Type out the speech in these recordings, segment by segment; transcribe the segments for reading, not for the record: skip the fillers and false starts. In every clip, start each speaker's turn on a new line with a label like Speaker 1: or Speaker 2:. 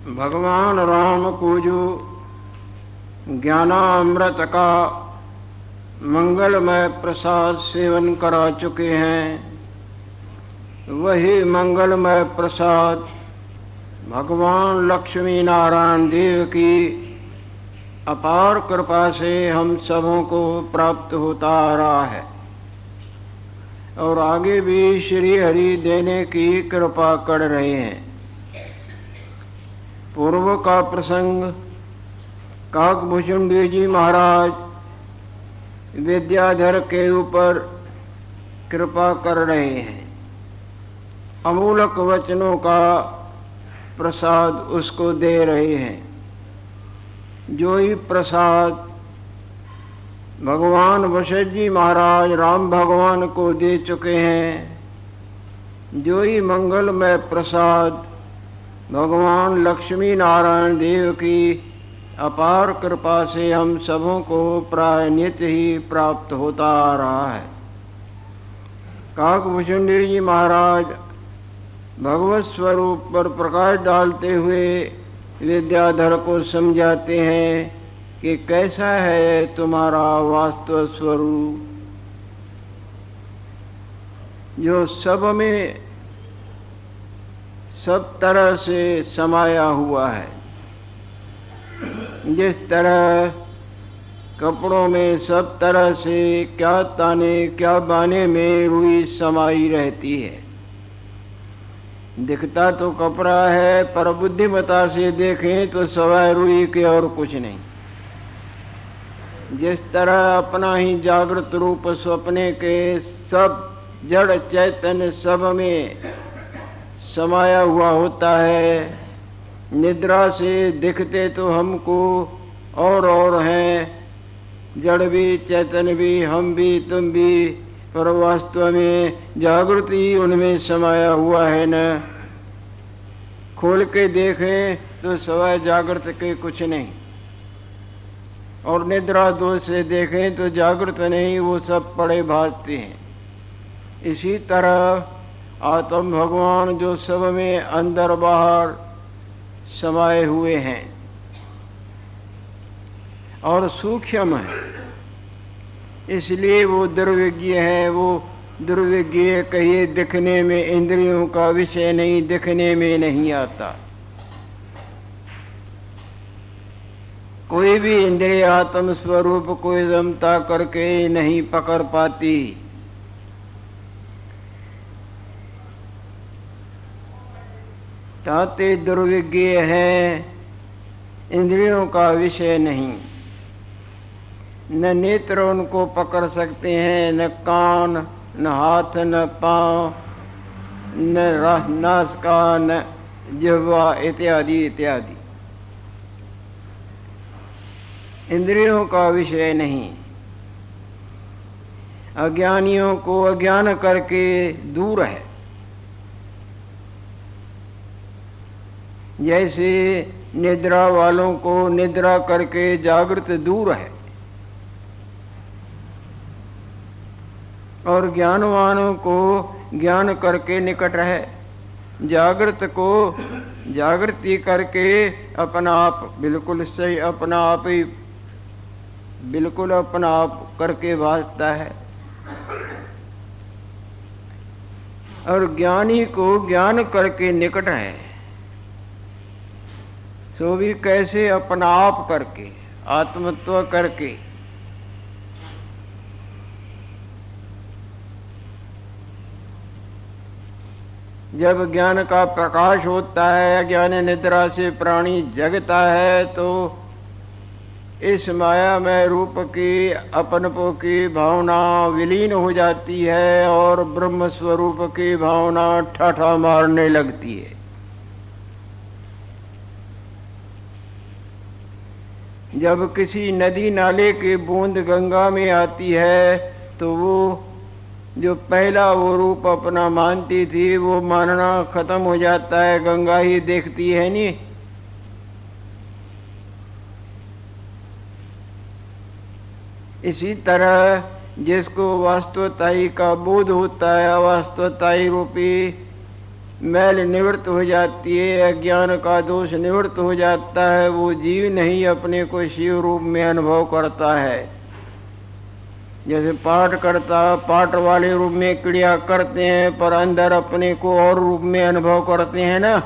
Speaker 1: भगवान राम को जो ज्ञानामृत का मंगलमय प्रसाद सेवन करा चुके हैं, वही मंगलमय प्रसाद भगवान लक्ष्मी नारायण देव की अपार कृपा से हम सबों को प्राप्त होता आ रहा है और आगे भी श्री हरि देने की कृपा कर रहे हैं। पूर्व का प्रसंग, काकभूषुंडी जी महाराज विद्याधर के ऊपर कृपा कर रहे हैं, अमूलक वचनों का प्रसाद उसको दे रहे हैं। जो ही प्रसाद भगवान वशिष्ठ जी महाराज राम भगवान को दे चुके हैं, जो ही मंगलमय प्रसाद भगवान लक्ष्मी नारायण देव की अपार कृपा से हम सबों को प्राय नित्य ही प्राप्त होता आ रहा है। काकभूषुंडी जी महाराज भगवत स्वरूप पर प्रकाश डालते हुए विद्याधर को समझाते हैं कि कैसा है तुम्हारा वास्तव स्वरूप, जो सब में सब तरह से समाया हुआ है। जिस तरह कपड़ों में सब तरह से क्या ताने क्या बाने में रुई समाई रहती है। दिखता तो कपड़ा है पर बुद्धिमता से देखें तो सवाए रुई के और कुछ नहीं। जिस तरह अपना ही जागृत रूप स्वप्ने के सब जड़ चैतन्य सब में समाया हुआ होता है, निद्रा से दिखते तो हमको और हैं, जड़ भी चैतन्य भी हम भी तुम भी, पर वास्तव में जागृति उनमें समाया हुआ है न। खोल के देखें तो सवाए जागृत के कुछ नहीं, और निद्रा दोष से देखें तो जागृत नहीं, वो सब पड़े भासते हैं। इसी तरह आत्म भगवान जो सब में अंदर बाहर समाये हुए हैं और सूक्ष्म है, इसलिए वो दुर्विज्ञ है। वो दुर्विज्ञ कहिए दिखने में इंद्रियों का विषय नहीं, दिखने में नहीं आता। कोई भी इंद्रिय आत्म स्वरूप को जमता करके नहीं पकड़ पाती। ताते दुर्विज्ञ है, इंद्रियों का विषय नहीं। न नेत्र उनको पकड़ सकते हैं, न कान, न हाथ, न पाँव, न नासिका, न जिह्वा इत्यादि इत्यादि। इंद्रियों का विषय नहीं। अज्ञानियों को अज्ञान करके दूर है। जैसे निद्रा वालों को निद्रा करके जागृत दूर है, और ज्ञानवानों को ज्ञान करके निकट है। जागृत को जागृति करके अपना आप बिल्कुल सही, अपना आप ही बिल्कुल अपना आप करके भासता है, और ज्ञानी को ज्ञान करके निकट है। तो भी कैसे अपना आप करके, आत्मत्व करके। जब ज्ञान का प्रकाश होता है, ज्ञान निद्रा से प्राणी जगता है, तो इस मायामय रूप की अपनपो की भावना विलीन हो जाती है और ब्रह्म स्वरूप की भावना ठाठा मारने लगती है। जब किसी नदी नाले की बूंद गंगा में आती है तो वो जो पहला वो रूप अपना मानती थी, वो मानना खत्म हो जाता है, गंगा ही देखती है नहीं। इसी तरह जिसको वास्तवताई का बोध होता है, वास्तवताई रूपी मैल निवृत्त हो जाती है, अज्ञान का दोष निवृत्त हो जाता है, वो जीव नहीं अपने को शिव रूप में अनुभव करता है। जैसे पाठ वाले रूप में क्रिया करते हैं, पर अंदर अपने को और रूप में अनुभव करते हैं ना।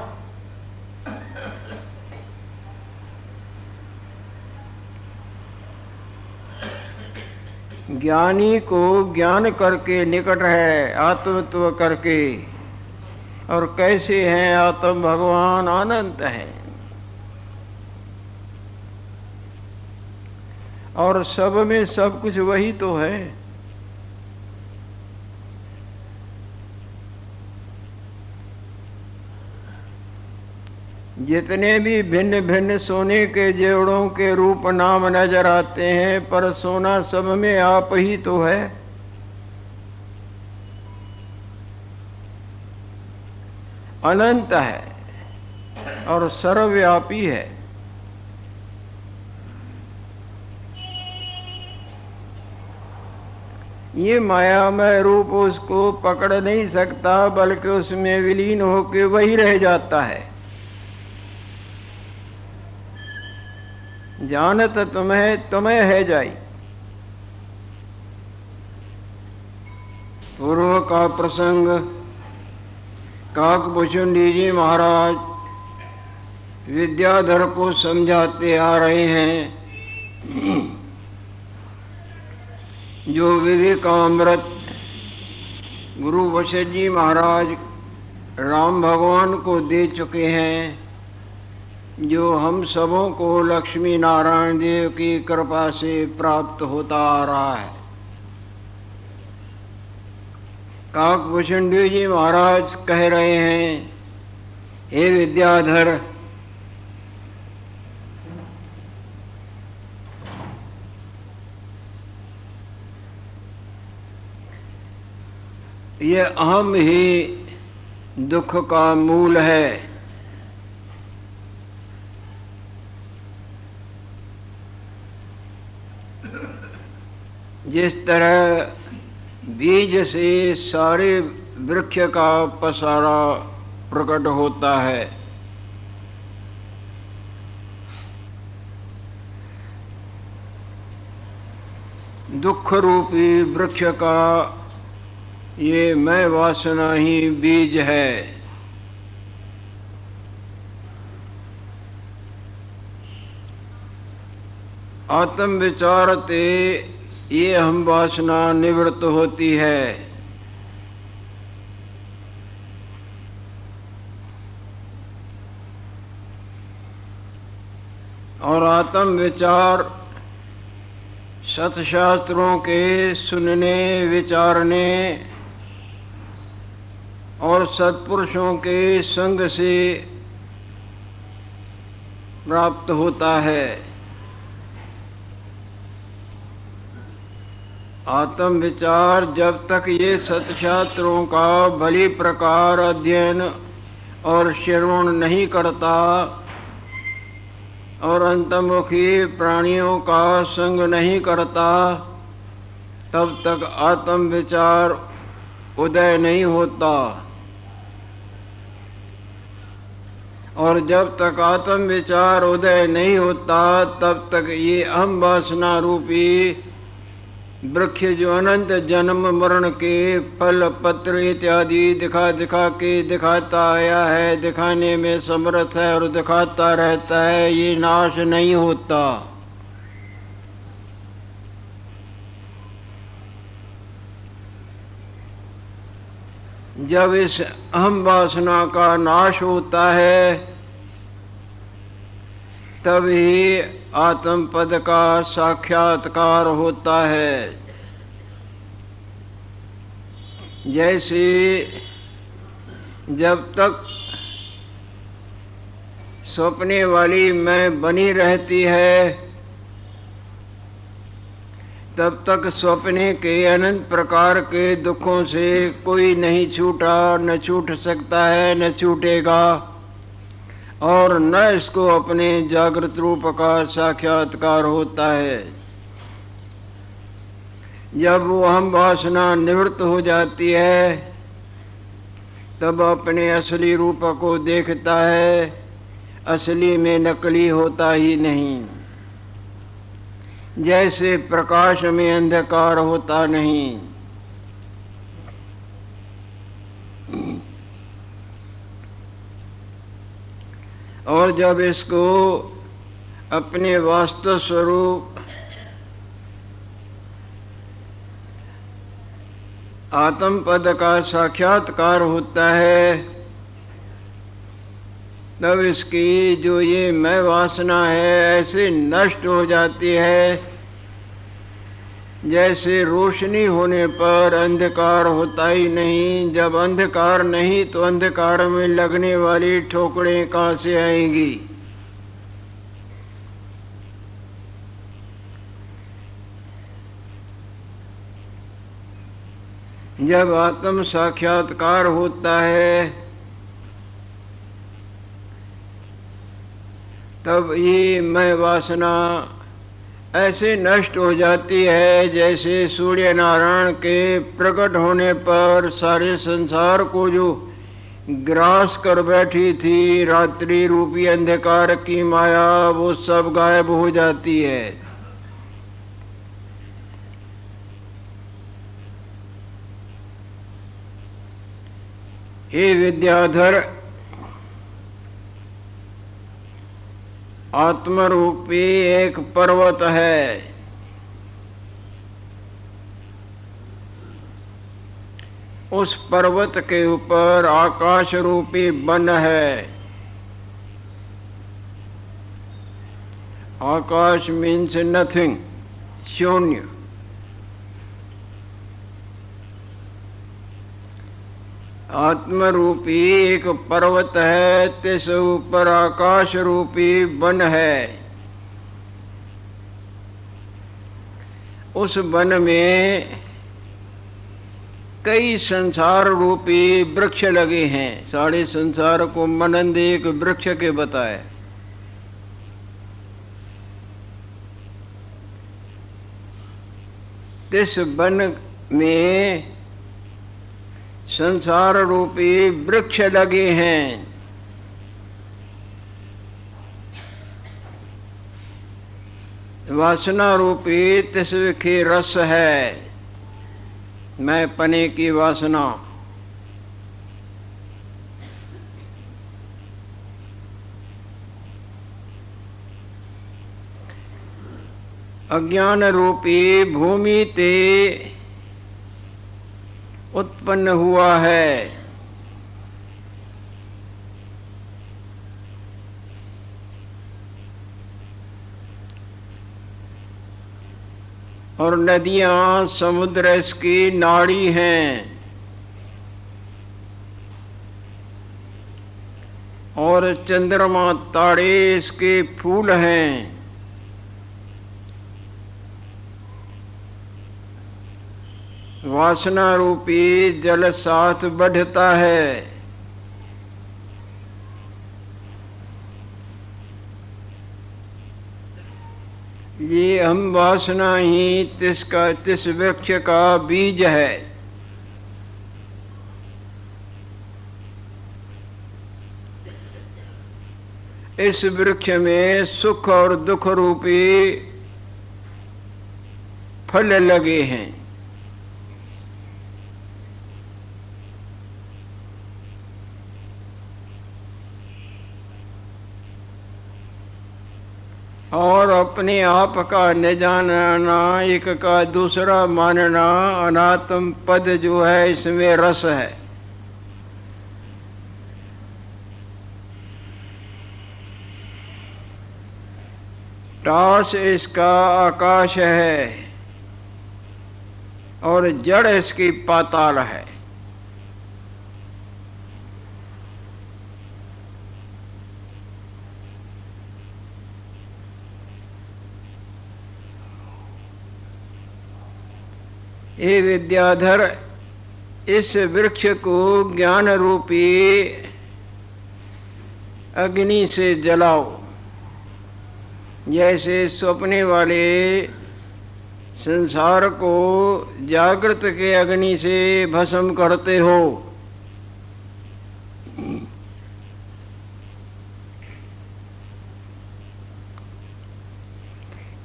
Speaker 1: ज्ञानी को ज्ञान करके निकट है, आत्मत्व करके। और कैसे हैं आत्म भगवान? अनंत हैं और सब में सब कुछ वही तो है। जितने भी भिन्न भिन्न सोने के जेवड़ों के रूप नाम नजर आते हैं, पर सोना सब में आप ही तो है। अनंत है और सर्वव्यापी है। ये मायामय रूप उसको पकड़ नहीं सकता, बल्कि उसमें विलीन होकर वही रह जाता है। जानत तुम्हें तुम्हें है जाई। पूर्व का प्रसंग काकभूषुंडी जी महाराज विद्याधर को समझाते आ रहे हैं। जो विवेकामृत गुरु वशिष्ठ जी महाराज राम भगवान को दे चुके हैं, जो हम सबों को लक्ष्मी नारायण देव की कृपा से प्राप्त होता आ रहा है। काकभूषुंड जी महाराज कह रहे हैं, हे विद्याधर, ये अहम ही दुख का मूल है। जिस तरह बीज से सारे वृक्ष का पसारा प्रकट होता है, दुख रूपी वृक्ष का ये मैं वासना ही बीज है। आत्म विचारते ये हम वासना निवृत्त होती है। और आत्म विचार सत्शास्त्रों के सुनने विचारने और सत्पुरुषों के संग से प्राप्त होता है। आत्म विचार जब तक ये सत्शास्त्रों का भली प्रकार अध्ययन और श्रवण नहीं करता और अंतर्मुखी प्राणियों का संग नहीं करता, तब तक आत्म विचार उदय नहीं होता। और जब तक आत्म विचार उदय नहीं होता, तब तक ये अहम वासना रूपी वृक्ष जो अनंत जन्म मरण के फल पत्र इत्यादि दिखा दिखा के दिखाता आया है, दिखाने में समर्थ है और दिखाता रहता है, ये नाश नहीं होता। जब इस अहम वासना का नाश होता है, तभी आत्म पद का साक्षात्कार होता है। जैसे जब तक सपने वाली मैं बनी रहती है, तब तक सपने के अनंत प्रकार के दुखों से कोई नहीं छूटा, न छूट सकता है, न छूटेगा, और न इसको अपने जागृत रूप का साक्षात्कार होता है। जब वो हम वासना निवृत्त हो जाती है, तब अपने असली रूप को देखता है। असली में नकली होता ही नहीं। जैसे प्रकाश में अंधकार होता नहीं। और जब इसको अपने वास्तव स्वरूप आत्म पद का साक्षात्कार होता है, तब इसकी जो ये मैं वासना है ऐसे नष्ट हो जाती है जैसे रोशनी होने पर अंधकार होता ही नहीं। जब अंधकार नहीं तो अंधकार में लगने वाली ठोकरें कहाँ से आएंगी। जब आत्म साक्षात्कार होता है तब ये मैं वासना ऐसे नष्ट हो जाती है जैसे सूर्य नारायण के प्रकट होने पर सारे संसार को जो ग्रास कर बैठी थी रात्रि रूपी अंधकार की माया, वो सब गायब हो जाती है। हे विद्याधर, आत्मरूपी एक पर्वत है। उस पर्वत के ऊपर आकाश रूपी वन है। आकाश मीन्स नथिंग, शून्य। आत्मरूपी एक पर्वत है, तिस ऊपर आकाश रूपी वन है। उस वन में कई संसार रूपी वृक्ष लगे हैं। सारे संसार को मनंद एक वृक्ष के बताए। तिस वन में संसार रूपी वृक्ष लगे हैं। वासना रूपी तिसके रस है, मैं पने की वासना। अज्ञान रूपी भूमि ते उत्पन्न हुआ है। और नदियां समुद्र इसकी नाड़ी हैं। और चंद्रमा तारे इसके फूल हैं। वासना रूपी जल साथ बढ़ता है। ये हम वासना ही तिस वृक्ष का बीज है। इस वृक्ष में सुख और दुख रूपी फल लगे हैं। और अपने आप का न जानना, एक का दूसरा मानना, अनात्म पद जो है इसमें रस है। टास इसका आकाश है और जड़ इसकी पाताल है। हे विद्याधर, इस वृक्ष को ज्ञान रूपी अग्नि से जलाओ। जैसे सपने वाले संसार को जागृत के अग्नि से भस्म करते हो,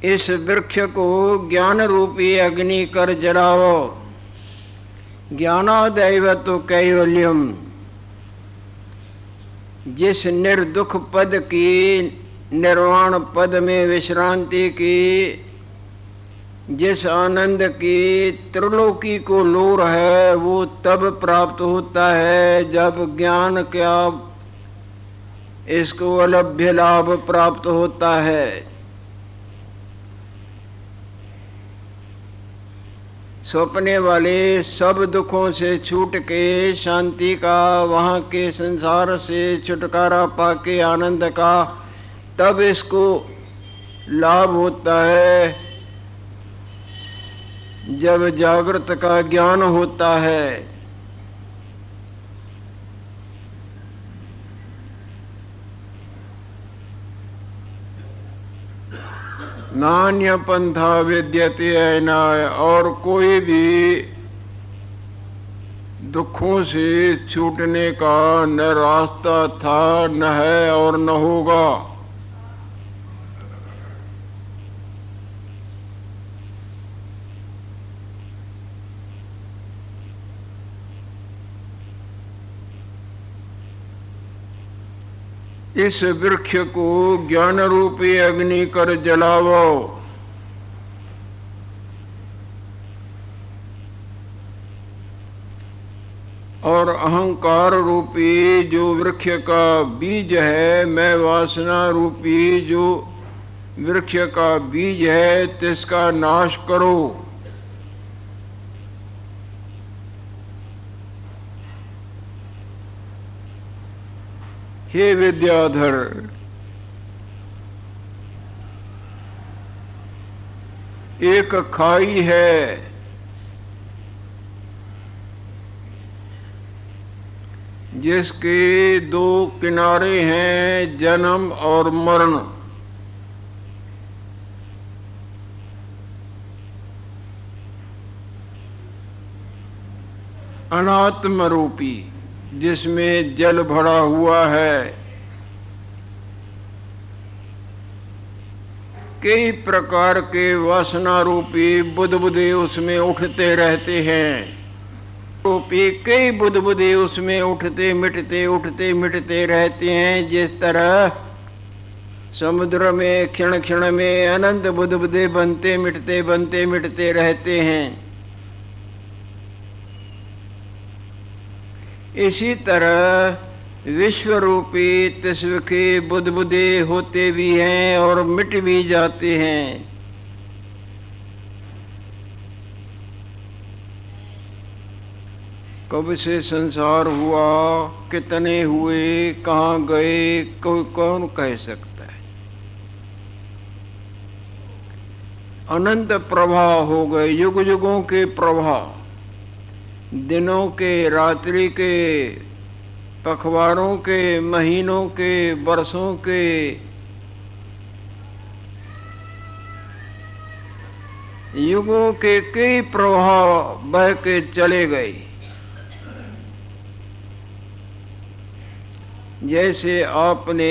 Speaker 1: इस वृक्ष को ज्ञान रूपी अग्नि कर जलाओ। ज्ञानादैवतो कैवल्यम, जिस निर्दुख पद की, निर्वाण पद में विश्रांति की, जिस आनंद की त्रिलोकी को लोर है, वो तब प्राप्त होता है जब ज्ञान क्या इसको अलभ्य लाभ प्राप्त होता है। सपने वाले सब दुखों से छूट के शांति का, वहाँ के संसार से छुटकारा पाके आनंद का तब इसको लाभ होता है जब जागृत का ज्ञान होता है। नान्य पंथा विद्यते अनाय, और कोई भी दुखों से छूटने का न रास्ता था, न है और न होगा। इस वृक्ष को ज्ञान रूपी अग्नि कर जलाओ। और अहंकार रूपी जो वृक्ष का बीज है, मैं वासना रूपी जो वृक्ष का बीज है, तिसका नाश करो। हे विद्याधर, एक खाई है, जिसके दो किनारे हैं, जन्म और मरण। अनात्म रूपी, जिसमें जल भरा हुआ है। कई प्रकार के वासना रूपी बुदबुदे उसमें उठते रहते हैं। रूपी कई बुदबुदे उसमें उठते मिटते रहते हैं। जिस तरह समुद्र में क्षण क्षण में अनंत बुदबुदे बनते मिटते रहते हैं, इसी तरह विश्व रूपी तस्व के बुदबुदे होते भी हैं और मिट भी जाते हैं। कब से संसार हुआ, कितने हुए, कहाँ गए, कौन कह सकता है। अनंत प्रवाह हो गए, युग युगों के प्रवाह, दिनों के, रात्रि के, पखवारों के, महीनों के, वर्षों के, युगों के कई प्रवाह बह के चले गए। जैसे आपने